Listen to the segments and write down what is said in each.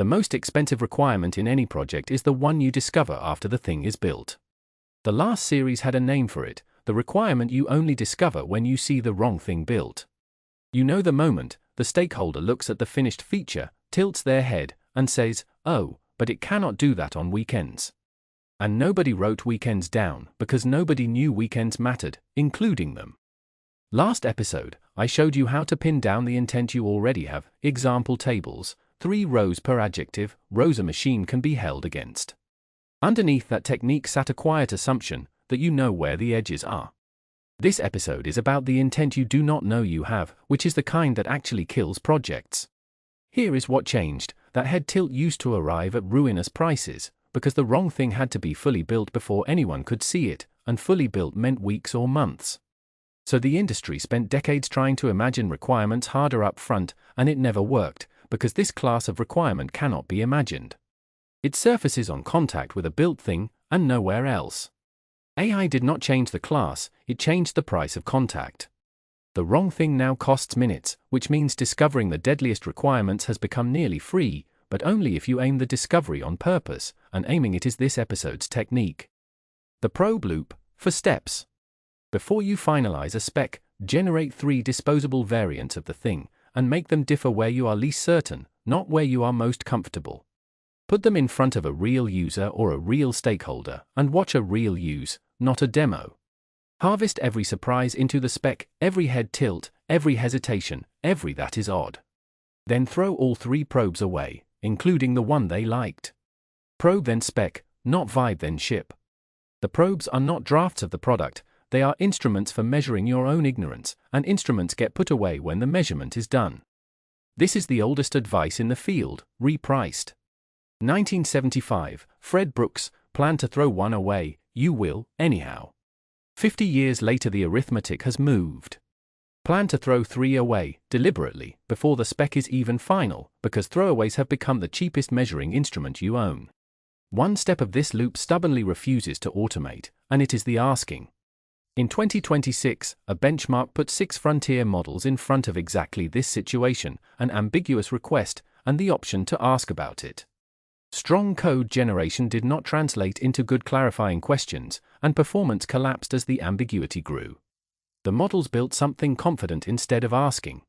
The most expensive requirement in any project is the one you discover after the thing is built. The last series had a name for it, the requirement you only discover when you see the wrong thing built. You know the moment the stakeholder looks at the finished feature, tilts their head, and says, "Oh, but it cannot do that on weekends." And nobody wrote weekends down because nobody knew weekends mattered, including them. Last episode, I showed you how to pin down the intent you already have, example tables, 3 rows per adjective, rows a machine can be held against. Underneath that technique sat a quiet assumption that you know where the edges are. This episode is about the intent you do not know you have, which is the kind that actually kills projects. Here is what changed. That head tilt used to arrive at ruinous prices, because the wrong thing had to be fully built before anyone could see it, and fully built meant weeks or months. So the industry spent decades trying to imagine requirements harder up front, and it never worked, because this class of requirement cannot be imagined. It surfaces on contact with a built thing, and nowhere else. AI did not change the class, it changed the price of contact. The wrong thing now costs minutes, which means discovering the deadliest requirements has become nearly free, but only if you aim the discovery on purpose, and aiming it is this episode's technique. The probe loop, for steps. Before you finalize a spec, generate 3 disposable variants of the thing, and make them differ where you are least certain, not where you are most comfortable. Put them in front of a real user or a real stakeholder, and watch a real use, not a demo. Harvest every surprise into the spec, every head tilt, every hesitation, every that is odd. Then throw all 3 probes away, including the one they liked. Probe then spec, not vibe then ship. The probes are not drafts of the product, they are instruments for measuring your own ignorance, and instruments get put away when the measurement is done. This is the oldest advice in the field, repriced. 1975, Fred Brooks, plan to throw one away, you will, anyhow. 50 years later the arithmetic has moved. Plan to throw 3 away, deliberately, before the spec is even final, because throwaways have become the cheapest measuring instrument you own. One step of this loop stubbornly refuses to automate, and it is the asking. In 2026, a benchmark put 6 frontier models in front of exactly this situation, an ambiguous request, and the option to ask about it. Strong code generation did not translate into good clarifying questions, and performance collapsed as the ambiguity grew. The models built something confident instead of asking.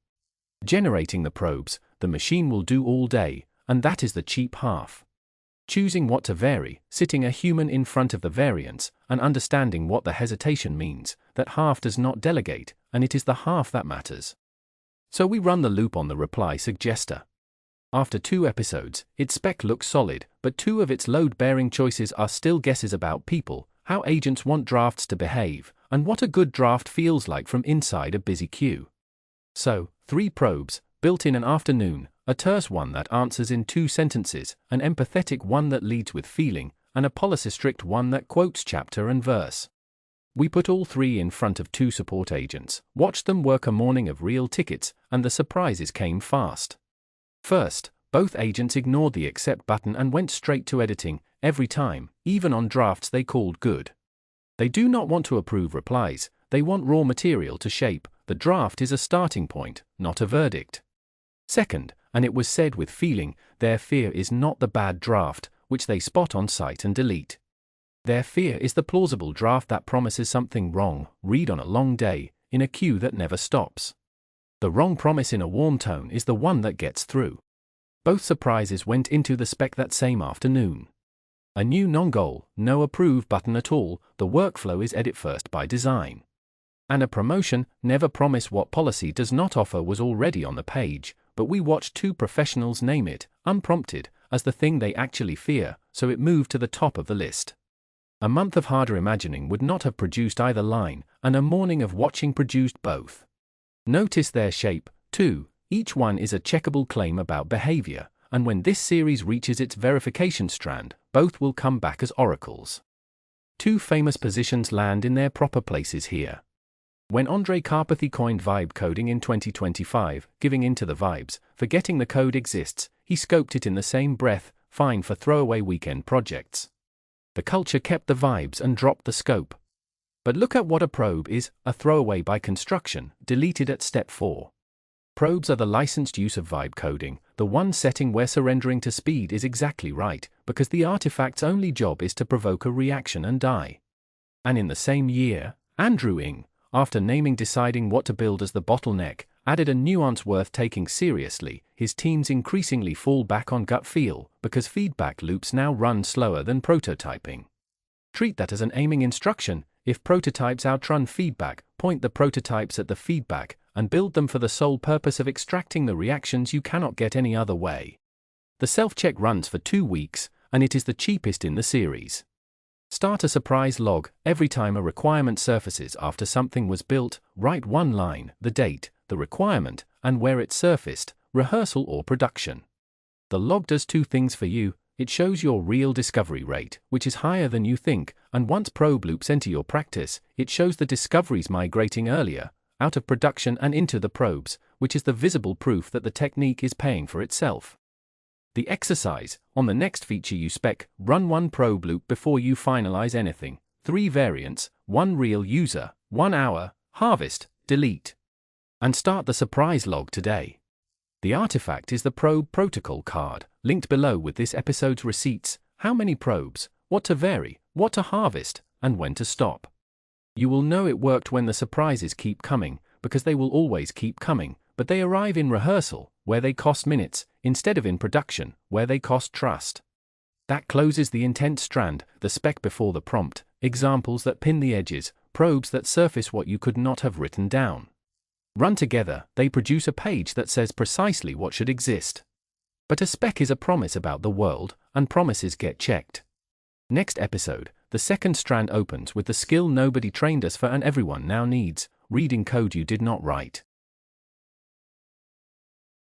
Generating the probes, the machine will do all day, and that is the cheap half. Choosing what to vary, sitting a human in front of the variance, and understanding what the hesitation means, that half does not delegate, and it is the half that matters. So we run the loop on the reply suggester. After 2 episodes, its spec looks solid, but 2 of its load-bearing choices are still guesses about people, how agents want drafts to behave, and what a good draft feels like from inside a busy queue. So, 3 probes, built in an afternoon, a terse one that answers in 2 sentences, an empathetic one that leads with feeling, and a policy-strict one that quotes chapter and verse. We put all 3 in front of 2 support agents, watched them work a morning of real tickets, and the surprises came fast. First, both agents ignored the accept button and went straight to editing, every time, even on drafts they called good. They do not want to approve replies, they want raw material to shape. The draft is a starting point, not a verdict. Second, and it was said with feeling, their fear is not the bad draft, which they spot on site and delete. Their fear is the plausible draft that promises something wrong, read on a long day, in a queue that never stops. The wrong promise in a warm tone is the one that gets through. Both surprises went into the spec that same afternoon. A new non-goal, no approve button at all, the workflow is edit first by design. And a promotion, never promise what policy does not offer was already on the page, but we watched 2 professionals name it, unprompted, as the thing they actually fear, so it moved to the top of the list. A month of harder imagining would not have produced either line, and a morning of watching produced both. Notice their shape, too, each one is a checkable claim about behavior, and when this series reaches its verification strand, both will come back as oracles. 2 famous positions land in their proper places here. When Andre Karpathy coined vibe coding in 2025, giving in to the vibes, forgetting the code exists, he scoped it in the same breath, fine for throwaway weekend projects. The culture kept the vibes and dropped the scope. But look at what a probe is, a throwaway by construction, deleted at step 4. Probes are the licensed use of vibe coding, the one setting where surrendering to speed is exactly right, because the artifact's only job is to provoke a reaction and die. And in the same year, Andrew Ng, after naming deciding what to build as the bottleneck, added a nuance worth taking seriously. His teams increasingly fall back on gut feel, because feedback loops now run slower than prototyping. Treat that as an aiming instruction. If prototypes outrun feedback, point the prototypes at the feedback, and build them for the sole purpose of extracting the reactions you cannot get any other way. The self-check runs for 2 weeks, and it is the cheapest in the series. Start a surprise log. Every time a requirement surfaces after something was built, write one line, the date, the requirement, and where it surfaced, rehearsal or production. The log does 2 things for you. It shows your real discovery rate, which is higher than you think, and once probe loops enter your practice, it shows the discoveries migrating earlier, out of production and into the probes, which is the visible proof that the technique is paying for itself. The exercise: on the next feature you spec, run 1 probe loop before you finalize anything. 3 variants, 1 real user, 1 hour, harvest, delete. And start the surprise log today. The artifact is the probe protocol card, linked below with this episode's receipts, how many probes, what to vary, what to harvest, and when to stop. You will know it worked when the surprises keep coming, because they will always keep coming, but they arrive in rehearsal, where they cost minutes, instead of in production, where they cost trust. That closes the intent strand, the spec before the prompt, examples that pin the edges, probes that surface what you could not have written down. Run together, they produce a page that says precisely what should exist. But a spec is a promise about the world, and promises get checked. Next episode, the second strand opens with the skill nobody trained us for and everyone now needs: reading code you did not write.